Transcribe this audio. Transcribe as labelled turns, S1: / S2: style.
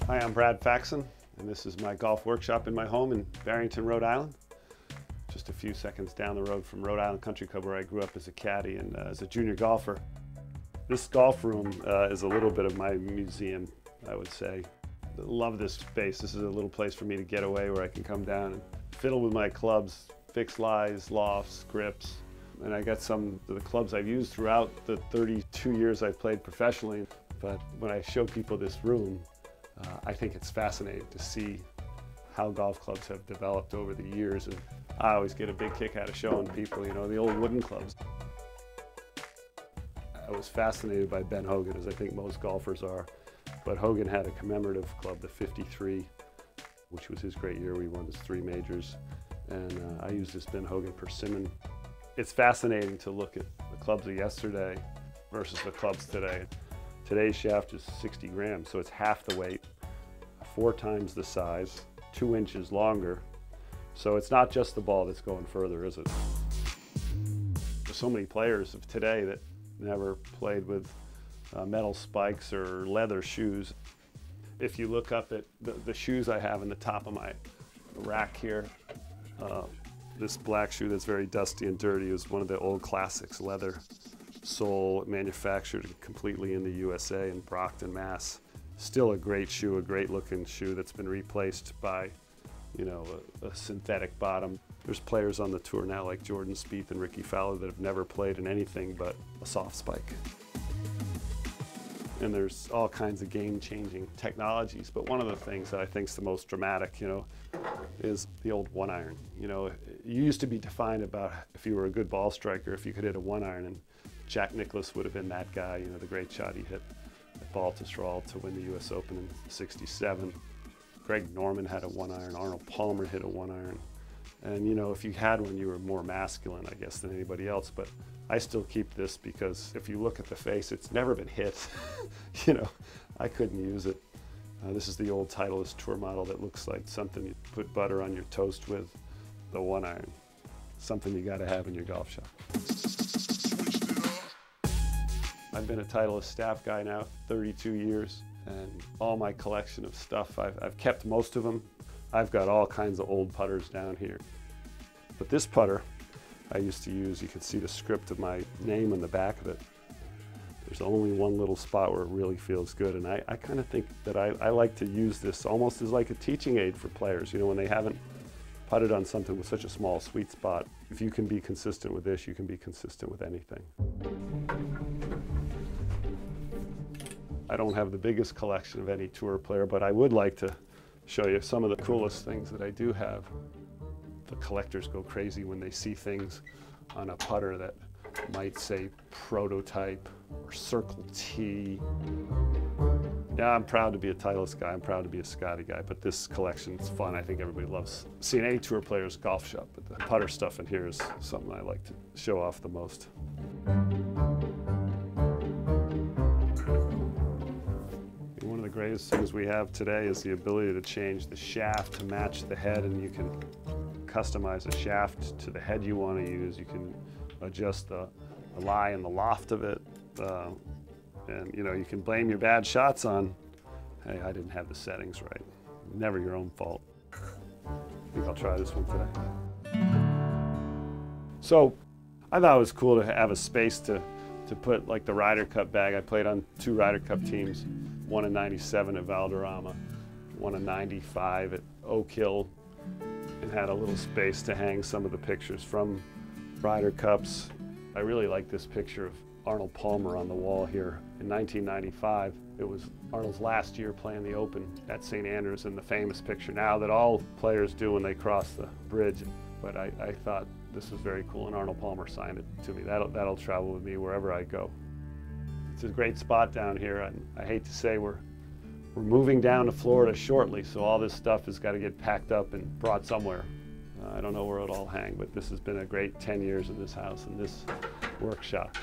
S1: Hi, I'm Brad Faxon, and this is my golf workshop in my home in Barrington, Rhode Island. Just a few seconds down the road from Rhode Island Country Club, where I grew up as a caddy and as a junior golfer. This golf room is a little bit of my museum, I would say. I love this space. This is a little place for me to get away where I can come down and fiddle with my clubs, fix lies, lofts, grips. And I got some of the clubs I've used throughout the 32 years I've played professionally. But when I show people this room, I think it's fascinating to see how golf clubs have developed over the years. And I always get a big kick out of showing people, you know, the old wooden clubs. I was fascinated by Ben Hogan, as I think most golfers are. But Hogan had a commemorative club, the 53, which was his great year. We won his 3 majors. And I used this Ben Hogan persimmon. It's fascinating to look at the clubs of yesterday versus the clubs today. Today's shaft is 60 grams, so it's half the weight, 4 times the size, 2 inches longer. So it's not just the ball that's going further, is it? There's so many players of today that never played with metal spikes or leather shoes. If you look up at the shoes I have in the top of my rack here, this black shoe that's very dusty and dirty is one of the old classics, leather sole, manufactured completely in the USA in Brockton, Mass. Still a great shoe, a great looking shoe that's been replaced by, you know, a synthetic bottom. There's players on the tour now like Jordan Spieth and Ricky Fowler that have never played in anything but a soft spike. And there's all kinds of game-changing technologies, but one of the things that I think is the most dramatic, you know, is the old 1-iron. You know, you used to be defined about if you were a good ball striker, if you could hit a 1-iron, and Jack Nicklaus would have been that guy, you know, the great shot he hit at Baltusrol to win the US Open in '67. Greg Norman had a 1-iron, Arnold Palmer hit a 1-iron. And, you know, if you had one, you were more masculine, I guess, than anybody else. But I still keep this because if you look at the face, it's never been hit. You know, I couldn't use it. This is the old Titleist tour model that looks like something you put butter on your toast with, the 1-iron. Something you got to have in your golf shop. I've been a Titleist staff guy now 32 years, and all my collection of stuff, I've kept most of them. I've got all kinds of old putters down here. But this putter I used to use, you can see the script of my name on the back of it. There's only one little spot where it really feels good, and I kind of think that I like to use this almost as like a teaching aid for players. You know, when they haven't putted on something with such a small sweet spot, if you can be consistent with this, you can be consistent with anything. I don't have the biggest collection of any tour player, but I would like to show you some of the coolest things that I do have. The collectors go crazy when they see things on a putter that might say prototype or Circle T. Yeah, I'm proud to be a Titleist guy, I'm proud to be a Scotty guy, but this collection is fun. I think everybody loves seeing any tour player's golf shop, but the putter stuff in here is something I like to show off the most. One of the greatest things we have today is the ability to change the shaft to match the head, and you can customize a shaft to the head you want to use. You can adjust the lie and the loft of it, and you know, you can blame your bad shots on, hey, I didn't have the settings right. Never your own fault. I think I'll try this one today. So I thought it was cool to have a space to put like the Ryder Cup bag. I played on 2 Ryder Cup teams, one in '97 at Valderrama, one in '95 at Oak Hill, and had a little space to hang some of the pictures from Ryder Cups. I really like this picture of Arnold Palmer on the wall here. In 1995, it was Arnold's last year playing the Open at St. Andrews, and the famous picture now that all players do when they cross the bridge. But I thought this was very cool, and Arnold Palmer signed it to me. That'll travel with me wherever I go. It's a great spot down here, and I hate to say we're moving down to Florida shortly, so all this stuff has got to get packed up and brought somewhere. I don't know where it'll all hang, but this has been a great 10 years in this house and this workshop.